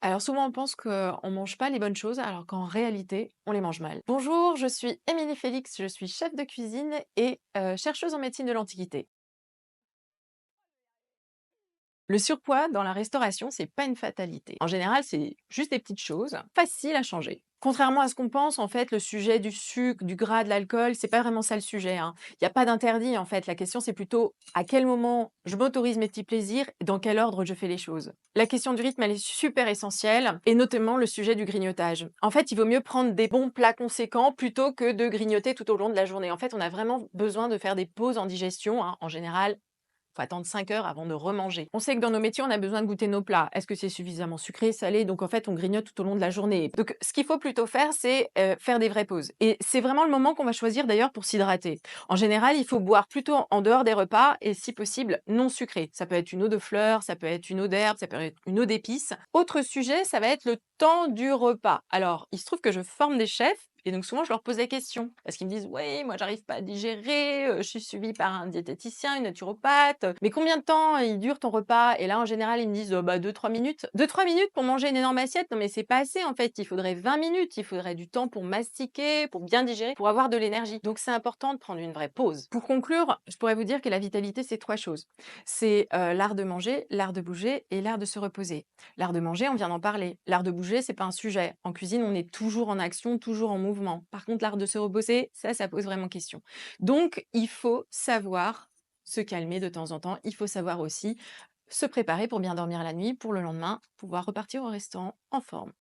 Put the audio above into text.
Alors souvent on pense qu'on mange pas les bonnes choses alors qu'en réalité on les mange mal. Bonjour, je suis Émilie Félix, je suis chef de cuisine et chercheuse en médecine de l'Antiquité. Le surpoids dans la restauration, c'est pas une fatalité. En général, c'est juste des petites choses faciles à changer. Contrairement à ce qu'on pense, en fait, le sujet du sucre, du gras, de l'alcool, c'est pas vraiment ça le sujet, hein. Il n'y a pas d'interdit, en fait. La question, c'est plutôt à quel moment je m'autorise mes petits plaisirs et dans quel ordre je fais les choses. La question du rythme, elle est super essentielle, et notamment le sujet du grignotage. En fait, il vaut mieux prendre des bons plats conséquents plutôt que de grignoter tout au long de la journée. En fait, on a vraiment besoin de faire des pauses en digestion, hein. En général, faut attendre 5 heures avant de remanger. On sait que dans nos métiers, on a besoin de goûter nos plats. Est-ce que c'est suffisamment sucré, salé? Donc en fait, on grignote tout au long de la journée. Donc ce qu'il faut plutôt faire, c'est faire des vraies pauses. Et c'est vraiment le moment qu'on va choisir d'ailleurs pour s'hydrater. En général, il faut boire plutôt en dehors des repas et si possible non sucré. Ça peut être une eau de fleurs, ça peut être une eau d'herbe, ça peut être une eau d'épices. Autre sujet, ça va être le temps du repas. Alors, il se trouve que je forme des chefs et donc souvent, je leur pose la question parce qu'ils me disent: «Oui, moi, j'arrive pas à digérer, je suis suivie par un diététicien, une naturopathe, mais combien de temps il dure ton repas?» Et là, en général, ils me disent: «Bah, 2-3 minutes». 2-3 minutes pour manger une énorme assiette? Non, mais c'est pas assez, en fait. Il faudrait 20 minutes. Il faudrait du temps pour mastiquer, pour bien digérer, pour avoir de l'énergie. Donc c'est important de prendre une vraie pause. Pour conclure, je pourrais vous dire que la vitalité, c'est 3 choses. C'est, l'art de manger, l'art de bouger et l'art de se reposer. L'art de manger, on vient d'en parler. L'art de bouger, c'est pas un sujet. En cuisine, on est toujours en action, toujours en mouvement. Par contre, l'art de se reposer, ça pose vraiment question. Donc, il faut savoir se calmer de temps en temps. Il faut savoir aussi se préparer pour bien dormir la nuit, pour le lendemain pouvoir repartir au restaurant en forme.